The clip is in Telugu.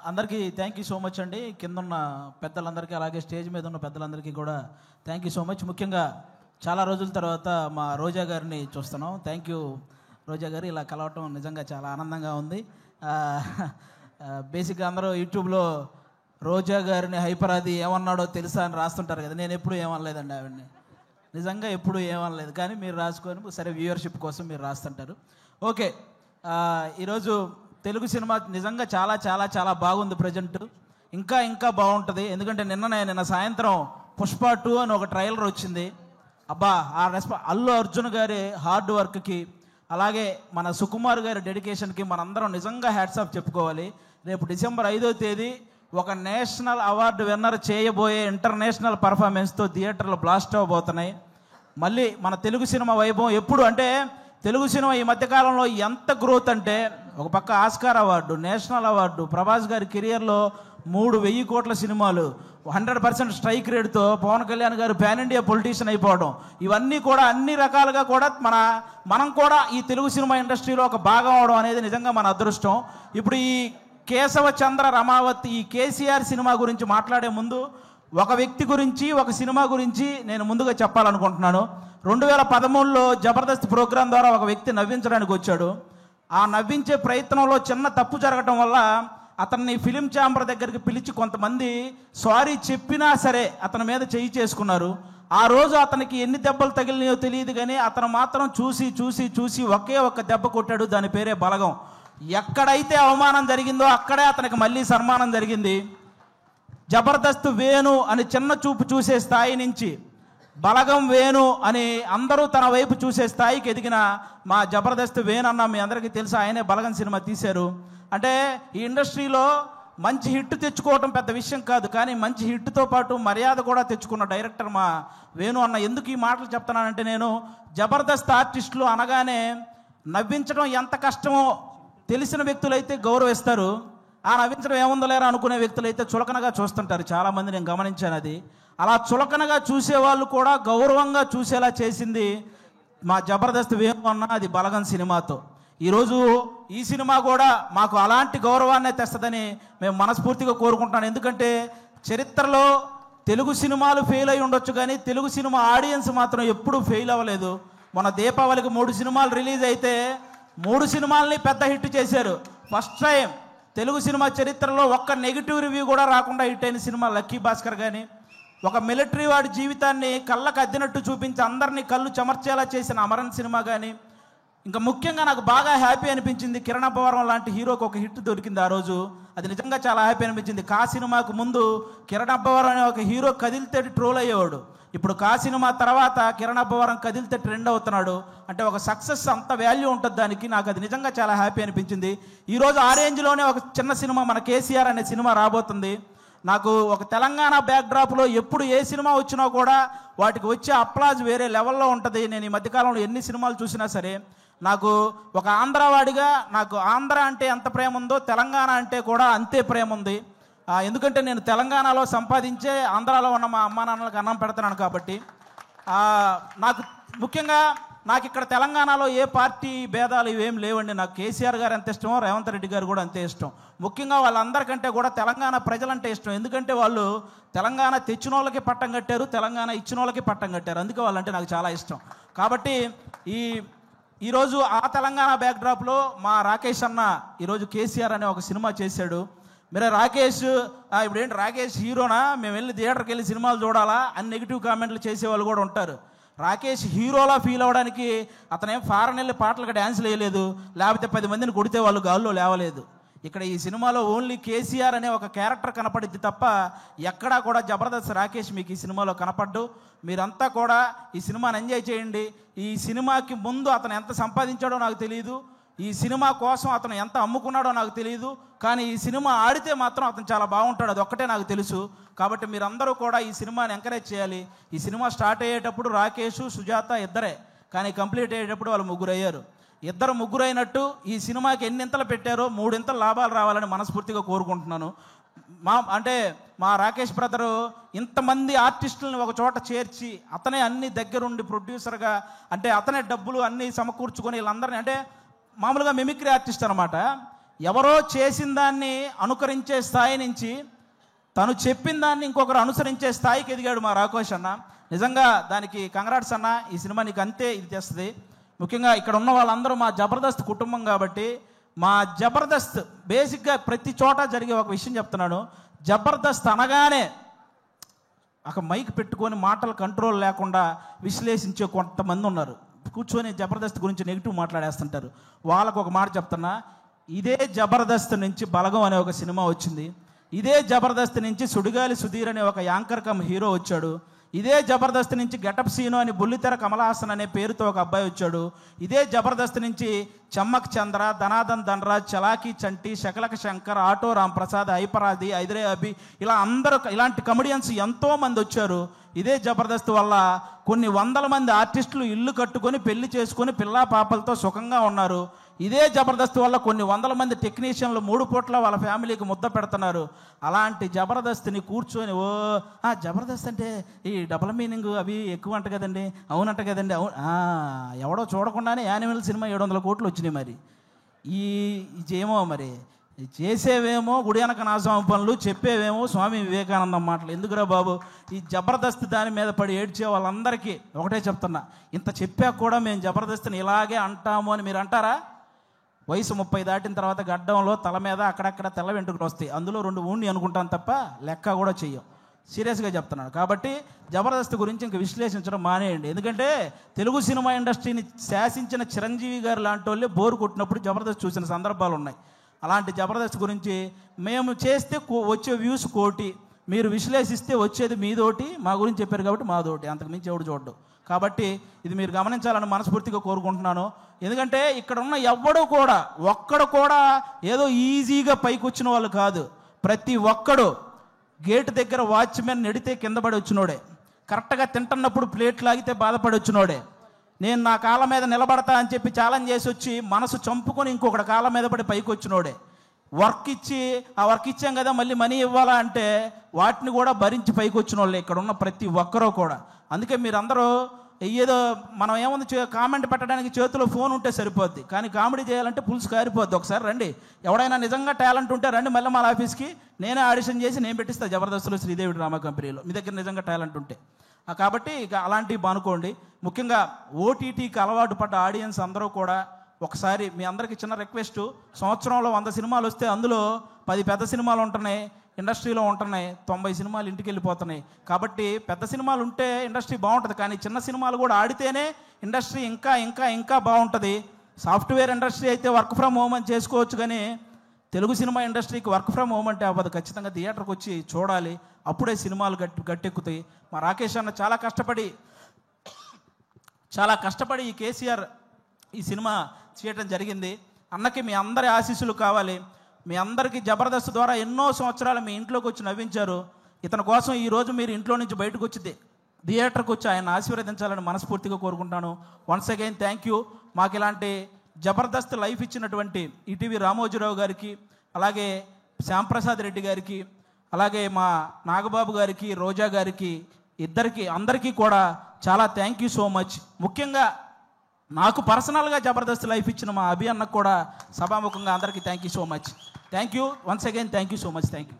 అందరికీ థ్యాంక్ యూ సో మచ్ అండి. కింద ఉన్న పెద్దలందరికీ అలాగే స్టేజ్ మీద ఉన్న పెద్దలందరికీ కూడా థ్యాంక్ యూ సో మచ్. ముఖ్యంగా చాలా రోజుల తర్వాత మా రోజా గారిని చూస్తున్నాం. థ్యాంక్ యూ రోజా గారు, ఇలా కలవటం నిజంగా చాలా ఆనందంగా ఉంది. బేసిక్గా అందరూ యూట్యూబ్లో రోజా గారిని హైపరాది ఏమన్నాడో తెలుసా అని రాస్తుంటారు కదా. నేను ఎప్పుడు ఏమనలేదండి ఆవిడని, నిజంగా ఎప్పుడు ఏమనలేదు. కానీ మీరు రాసుకొని సరే వ్యూవర్షిప్ కోసం మీరు రాస్తుంటారు. ఓకే, ఈరోజు తెలుగు సినిమా నిజంగా చాలా చాలా చాలా బాగుంది. ప్రజెంట్ ఇంకా ఇంకా బాగుంటుంది. ఎందుకంటే నిన్న సాయంత్రం పుష్ప 2 అని ఒక ట్రైలర్ వచ్చింది. అబ్బా, ఆ అల్లు అర్జున్ గారి హార్డ్ వర్క్కి అలాగే మన సుకుమార్ గారి డెడికేషన్కి మనందరం నిజంగా హ్యాట్స్ ఆఫ్ చెప్పుకోవాలి. రేపు డిసెంబర్ 5వ తేదీ ఒక నేషనల్ అవార్డు విన్నర్ చేయబోయే ఇంటర్నేషనల్ పర్ఫార్మెన్స్తో థియేటర్లు బ్లాస్ట్ అవ్వబోతున్నాయి. మళ్ళీ మన తెలుగు సినిమా వైభవం ఎప్పుడు అంటే తెలుగు సినిమా ఈ మధ్యకాలంలో ఎంత గ్రోత్ అంటే, ఒక పక్క Oscar award, national award, Prabhas గారి కెరియర్లో 3,000 కోట్ల సినిమాలు, 100% స్ట్రైక్ రేట్తో పవన్ కళ్యాణ్ గారు పాన్ ఇండియా పొలిటీషియన్ అయిపోవడం, ఇవన్నీ కూడా అన్ని రకాలుగా కూడా మనం కూడా ఈ తెలుగు సినిమా ఇండస్ట్రీలో ఒక భాగం అవడం అనేది నిజంగా మన అదృష్టం. ఇప్పుడు ఈ కేశవ చంద్ర రమావతి ఈ కేసీఆర్ సినిమా గురించి మాట్లాడే ముందు ఒక వ్యక్తి గురించి, ఒక సినిమా గురించి నేను ముందుగా చెప్పాలనుకుంటున్నాను. 2013లో జబర్దస్త్ ప్రోగ్రాం ద్వారా ఒక వ్యక్తి నవ్వించడానికి వచ్చాడు. ఆ నవ్వించే ప్రయత్నంలో చిన్న తప్పు జరగటం వల్ల అతన్ని ఫిలిం ఛాంబర్ దగ్గరికి పిలిచి కొంతమంది సారీ చెప్పినా సరే అతని మీద చేయి చేసుకున్నారు. ఆ రోజు అతనికి ఎన్ని దెబ్బలు తగిలినాయో తెలియదు, కానీ అతను మాత్రం చూసి చూసి చూసి ఒకే ఒక్క దెబ్బ కొట్టాడు. దాని పేరే బలగం. ఎక్కడైతే అవమానం జరిగిందో అక్కడే అతనికి మళ్ళీ సన్మానం జరిగింది. జబర్దస్త్ వేణు అని చిన్న చూపు చూసే స్థాయి నుంచి బలగం వేణు అని అందరూ తన వైపు చూసే స్థాయికి ఎదిగిన మా జబర్దస్త్ వేణు అన్న మీ అందరికీ తెలుసు. ఆయనే బలగం సినిమా తీశారు. అంటే ఈ ఇండస్ట్రీలో మంచి హిట్ తెచ్చుకోవటం పెద్ద విషయం కాదు, కానీ మంచి హిట్తో పాటు మర్యాద కూడా తెచ్చుకున్న డైరెక్టర్ మా వేణు అన్న. ఎందుకు ఈ మాటలు చెప్తున్నానంటే, నేను జబర్దస్త్ ఆర్టిస్టులు అనగానే నవ్వించడం ఎంత కష్టమో తెలిసిన వ్యక్తులైతే గౌరవిస్తారు, ఆ నవ్వించడం ఏముందో లేరా అనుకునే వ్యక్తులైతే చులకనగా చూస్తుంటారు. చాలామంది నేను గమనించాను. అది అలా చులకనగా చూసేవాళ్ళు కూడా గౌరవంగా చూసేలా చేసింది మా జబర్దస్త్ వేణు అన్న, అది బలగం సినిమాతో. ఈరోజు ఈ సినిమా కూడా మాకు అలాంటి గౌరవాన్నే తెస్తుందని మేము మనస్ఫూర్తిగా కోరుకుంటున్నాను. ఎందుకంటే చరిత్రలో తెలుగు సినిమాలు ఫెయిల్ అయి ఉండొచ్చు, కానీ తెలుగు సినిమా ఆడియన్స్ మాత్రం ఎప్పుడూ ఫెయిల్ అవ్వలేదు. మన దీపావళికి 3 సినిమాలు రిలీజ్ అయితే 3 సినిమాలని పెద్ద హిట్ చేశారు. ఫస్ట్ టైం తెలుగు సినిమా చరిత్రలో ఒక్క నెగిటివ్ రివ్యూ కూడా రాకుండా హిట్ అయిన సినిమా లక్కీ భాస్కర్. కానీ ఒక మిలిటరీ వాడి జీవితాన్ని కళ్ళకు అద్దినట్టు చూపించి అందరినీ కళ్ళు చెమర్చేలా చేసిన అమరన్ సినిమా. కానీ ఇంకా ముఖ్యంగా నాకు బాగా హ్యాపీ అనిపించింది, కిరణ్ అబ్బవరం లాంటి హీరోకి ఒక హిట్ దొరికింది ఆ రోజు. అది నిజంగా చాలా హ్యాపీ అనిపించింది. కా సినిమాకు ముందు కిరణ్ అబ్బవరం అనే ఒక హీరో కదిలితే ట్రోల్ అయ్యేవాడు. ఇప్పుడు కా సినిమా తర్వాత కిరణ్ అబ్బవరం కదిలితే ట్రెండ్ అవుతున్నాడు. అంటే ఒక సక్సెస్ అంత వాల్యూ ఉంటుంది దానికి. నాకు అది నిజంగా చాలా హ్యాపీ అనిపించింది. ఈరోజు ఆ రేంజ్లోనే ఒక చిన్న సినిమా మన కేసీఆర్ అనే సినిమా రాబోతుంది. నాకు ఒక తెలంగాణ బ్యాక్డ్రాప్లో ఎప్పుడు ఏ సినిమా వచ్చినా కూడా వాటికి వచ్చే అప్లాజ్ వేరే లెవెల్లో ఉంటుంది. నేను ఈ మధ్యకాలంలో ఎన్ని సినిమాలు చూసినా సరే నాకు ఒక ఆంధ్రవాడిగా నాకు ఆంధ్ర అంటే ఎంత ప్రేమ ఉందో తెలంగాణ అంటే కూడా అంతే ప్రేమ ఉంది. ఎందుకంటే నేను తెలంగాణలో సంపాదించే ఆంధ్రాలో ఉన్న మా అమ్మా నాన్నలకు అన్నం పెడుతున్నాను కాబట్టి. నాకు ముఖ్యంగా నాకు ఇక్కడ తెలంగాణలో ఏ పార్టీ భేదాలు ఇవేం లేవండి. నాకు కేసీఆర్ గారు ఎంత ఇష్టమో రేవంత్ రెడ్డి గారు కూడా అంతే ఇష్టం. ముఖ్యంగా వాళ్ళందరికంటే కూడా తెలంగాణ ప్రజలంటే ఇష్టం. ఎందుకంటే వాళ్ళు తెలంగాణ తెచ్చిన వాళ్ళకి పట్టం కట్టారు, తెలంగాణ ఇచ్చిన వాళ్ళకి పట్టం కట్టారు. అందుకే వాళ్ళంటే నాకు చాలా ఇష్టం. కాబట్టి ఈరోజు ఆ తెలంగాణ బ్యాక్డ్రాప్లో మా రాకేష్ అన్న ఈరోజు కేసీఆర్ అనే ఒక సినిమా చేశాడు. మీరు రాకేష్ ఇప్పుడు ఏంటి రాకేష్ హీరోనా, మేము వెళ్ళి థియేటర్కి వెళ్ళి సినిమాలు చూడాలా అని నెగిటివ్ కామెంట్లు చేసేవాళ్ళు కూడా ఉంటారు. రాకేష్ హీరోలా ఫీల్ అవ్వడానికి అతనేం ఫారెన్ వెళ్ళి పాటలకు డ్యాన్స్లు వేయలేదు, లేకపోతే 10 మందిని కొడితే వాళ్ళు గాల్లో లేవలేదు. ఇక్కడ ఈ సినిమాలో ఓన్లీ కేసీఆర్ అనే ఒక క్యారెక్టర్ కనపడిద్ది తప్ప ఎక్కడా కూడా జబర్దస్త్ రాకేష్ మీకు ఈ సినిమాలో కనపడ్డు. మీరంతా కూడా ఈ సినిమాని ఎంజాయ్ చేయండి. ఈ సినిమాకి ముందు అతను ఎంత సంపాదించాడో నాకు తెలియదు, ఈ సినిమా కోసం అతను ఎంత అమ్ముకున్నాడో నాకు తెలియదు, కానీ ఈ సినిమా ఆడితే మాత్రం అతను చాలా బాగుంటాడు, అది ఒక్కటే నాకు తెలుసు. కాబట్టి మీరందరూ కూడా ఈ సినిమాని ఎంకరేజ్ చేయాలి. ఈ సినిమా స్టార్ట్ అయ్యేటప్పుడు రాకేష్, సుజాత ఇద్దరే, కానీ కంప్లీట్ అయ్యేటప్పుడు వాళ్ళు 3 అయ్యారు. 2 అయినట్టు ఈ సినిమాకి ఎన్నింతలు పెట్టారో 3 ఇంతలు లాభాలు రావాలని మనస్ఫూర్తిగా కోరుకుంటున్నాను. మా రాకేష్ బ్రదరు ఇంతమంది ఆర్టిస్టులను ఒక చోట చేర్చి అతనే అన్ని దగ్గరుండి ప్రొడ్యూసర్గా, అంటే అతనే డబ్బులు అన్నీ సమకూర్చుకొని వీళ్ళందరినీ, అంటే మామూలుగా మిమిక్రీ ఆర్టిస్ట్ అనమాట. ఎవరో చేసిన దాన్ని అనుకరించే స్థాయి నుంచి తను చెప్పిన దాన్ని ఇంకొకరు అనుసరించే స్థాయికి ఎదిగాడు మా రాకోష్ అన్న. నిజంగా దానికి కంగ్రాట్స్ అన్న. ఈ సినిమా నీకు అంతే ఇది చేస్తుంది. ముఖ్యంగా ఇక్కడ ఉన్న వాళ్ళందరూ మా జబర్దస్త్ కుటుంబం కాబట్టి, మా జబర్దస్త్ బేసిక్గా ప్రతి చోట జరిగే ఒక విషయం చెప్తున్నాను. జబర్దస్త్ అనగానే ఒక మైక్ పెట్టుకొని మాటలు కంట్రోల్ లేకుండా విశ్లేషించే కొంతమంది ఉన్నారు. కూర్చొని జబర్దస్త్ గురించి నెగిటివ్ మాట్లాడేస్తుంటారు. వాళ్ళకు ఒక మాట చెప్తున్నా, ఇదే జబర్దస్త్ నుంచి బలగం అనే ఒక సినిమా వచ్చింది. ఇదే జబర్దస్త్ నుంచి సుడిగాలి సుధీర్ అనే ఒక యాంకర్ కమ్ హీరో వచ్చాడు. ఇదే జబర్దస్త్ నుంచి గెటప్ సీను అని బుల్లితెర కమలాసన్ అనే పేరుతో ఒక అబ్బాయి వచ్చాడు. ఇదే జబర్దస్త్ నుంచి చమ్మక్ చంద్ర, ధనాదన్ ధనరాజ్, చలాకీ చంటి, శకలక శంకర్, ఆటో రాంప్రసాద్, హైపరాది, ఐదరే అభి, ఇలా అందరూ ఇలాంటి కమెడియన్స్ ఎంతోమంది వచ్చారు. ఇదే జబర్దస్త్ వల్ల కొన్ని వందల మంది ఆర్టిస్టులు ఇల్లు కట్టుకొని పెళ్లి చేసుకొని పిల్లా పాపలతో సుఖంగా ఉన్నారు. ఇదే జబర్దస్త్ వల్ల కొన్ని వందల మంది టెక్నీషియన్లు 3 పూట్ల వాళ్ళ ఫ్యామిలీకి ముద్ద పెడుతున్నారు. అలాంటి జబర్దస్త్ని కూర్చొని జబర్దస్త్ అంటే ఈ డబుల్ మీనింగ్ అవి ఎక్కువ అంట కదండి, అవునంట కదండి, అవును ఎవడో చూడకుండానే యానిమల్ సినిమా 700 కోట్లు వచ్చినాయి. మరి ఏమో మరి చేసేవేమో గుడి వెనక నాస్వామి పనులు, చెప్పేవేమో స్వామి వివేకానందం మాటలు. ఎందుకురా బాబు, ఈ జబర్దస్త్ దాని మీద పడి ఏడ్చే వాళ్ళందరికీ ఒకటే చెప్తున్నా, ఇంత చెప్పాక కూడా మేము జబర్దస్త్ని ఇలాగే అంటాము అని మీరు అంటారా? వయసు 30 దాటిన తర్వాత గడ్డంలో తల మీద అక్కడక్కడ తెల్ల వెంట్రుకలు వస్తాయి. అందులో 2 ఊండి అనుకుంటాను తప్ప లెక్క కూడా చెయ్యం. సీరియస్గా చెప్తున్నాను. కాబట్టి జబర్దస్త్ గురించి ఇంక విశ్లేషించడం మానేయండి. ఎందుకంటే తెలుగు సినిమా ఇండస్ట్రీని శాసించిన చిరంజీవి గారు లాంటి వాళ్ళే బోరు కొట్టినప్పుడు జబర్దస్త్ చూసిన సందర్భాలు ఉన్నాయి. అలాంటి జబర్దస్త్ గురించి మేము చేస్తే వచ్చే వ్యూస్ 1 కోటి, మీరు విశ్లేషిస్తే వచ్చేది మీదోటి. మా గురించి చెప్పారు కాబట్టి మాదోటి, అంతకుమించి ఎవడు చూడ్డు. కాబట్టి ఇది మీరు గమనించాలని మనస్ఫూర్తిగా కోరుకుంటున్నాను. ఎందుకంటే ఇక్కడ ఉన్న ఒక్కడు కూడా ఏదో ఈజీగా పైకి వచ్చిన వాళ్ళు కాదు. ప్రతి ఒక్కడు గేటు దగ్గర వాచ్మెన్ నెడితే కింద పడి వచ్చినోడే, కరెక్ట్గా తింటున్నప్పుడు ప్లేట్ లాగితే బాధపడి వచ్చినోడే, నేను నా కాళ్ళ మీద నిలబడతా అని చెప్పి ఛాలెంజ్ చేసి వచ్చి మనసు చంపుకొని ఇంకొకటి కాళ్ళ మీద పడి పైకి వచ్చినోడే, వర్క్ ఇచ్చి ఆ వర్క్ ఇచ్చాం కదా మళ్ళీ మనీ ఇవ్వాలా అంటే వాటిని కూడా భరించి పైకి వచ్చిన వాళ్ళే ఇక్కడ ఉన్న ప్రతి ఒక్కరూ కూడా. అందుకే మీరందరూ ఏదో మనం ఏముంది కామెంట్ పెట్టడానికి చేతిలో ఫోన్ ఉంటే సరిపోద్ది, కానీ కామెడీ చేయాలంటే పులుసు కారిపోద్ది. ఒకసారి రండి, ఎవడైనా నిజంగా టాలెంట్ ఉంటే రండి మళ్ళీ మా ఆఫీస్కి, నేనే ఆడిషన్ చేసి నేను పెట్టిస్తాను జబర్దస్త్లో శ్రీదేవి డ్రామా కంపెనీలో, మీ దగ్గర నిజంగా టాలెంట్ ఉంటే. కాబట్టి ఇక అలాంటివి బానుకోండి. ముఖ్యంగా ఓటీటీకి అలవాటు పడ్డ ఆడియన్స్ అందరూ కూడా ఒకసారి మీ అందరికీ చిన్న రిక్వెస్ట్, సంవత్సరంలో 100 సినిమాలు వస్తే అందులో 10 పెద్ద సినిమాలు ఉంటున్నాయి, ఇండస్ట్రీలో ఉంటున్నాయి, 90 సినిమాలు ఇంటికి వెళ్ళిపోతున్నాయి. కాబట్టి పెద్ద సినిమాలు ఉంటే ఇండస్ట్రీ బాగుంటుంది, కానీ చిన్న సినిమాలు కూడా ఆడితేనే ఇండస్ట్రీ ఇంకా ఇంకా ఇంకా బాగుంటుంది. సాఫ్ట్వేర్ ఇండస్ట్రీ అయితే వర్క్ ఫ్రమ్ హోమ్ అని చేసుకోవచ్చు, కానీ తెలుగు సినిమా ఇండస్ట్రీకి వర్క్ ఫ్రమ్ హోమ్ అంటే అవ్వదు. ఖచ్చితంగా థియేటర్కి వచ్చి చూడాలి, అప్పుడే సినిమాలు గట్టెక్కుతాయి. మా రాకేష్ అన్న చాలా కష్టపడి ఈ కేసీఆర్ ఈ సినిమా చేయడం జరిగింది. అన్నకి మీ అందరి ఆశీస్సులు కావాలి. మీ అందరికీ జబర్దస్త్ ద్వారా ఎన్నో సంవత్సరాలు మీ ఇంట్లోకి వచ్చి నవ్వించారు. ఇతని కోసం ఈరోజు మీరు ఇంట్లో నుంచి బయటకు వచ్చి థియేటర్కి వచ్చి ఆయన ఆశీర్వదించాలని మనస్ఫూర్తిగా కోరుకుంటాను. Once again thank you. మాకు ఇలాంటి జబర్దస్త్ లైఫ్ ఇచ్చినటువంటి ఈటీవీ రామోజీరావు గారికి, అలాగే శ్యాంప్రసాద్ రెడ్డి గారికి, అలాగే మా నాగబాబు గారికి, రోజా గారికి, అందరికీ కూడా చాలా థ్యాంక్ యూ సో మచ్. ముఖ్యంగా నాకు పర్సనల్గా జబర్దస్త్ లైఫ్ ఇచ్చిన మా అభి అన్నకు కూడా సభాముఖంగా అందరికీ thank you so much. Thank you once again, thank you so much, thank you.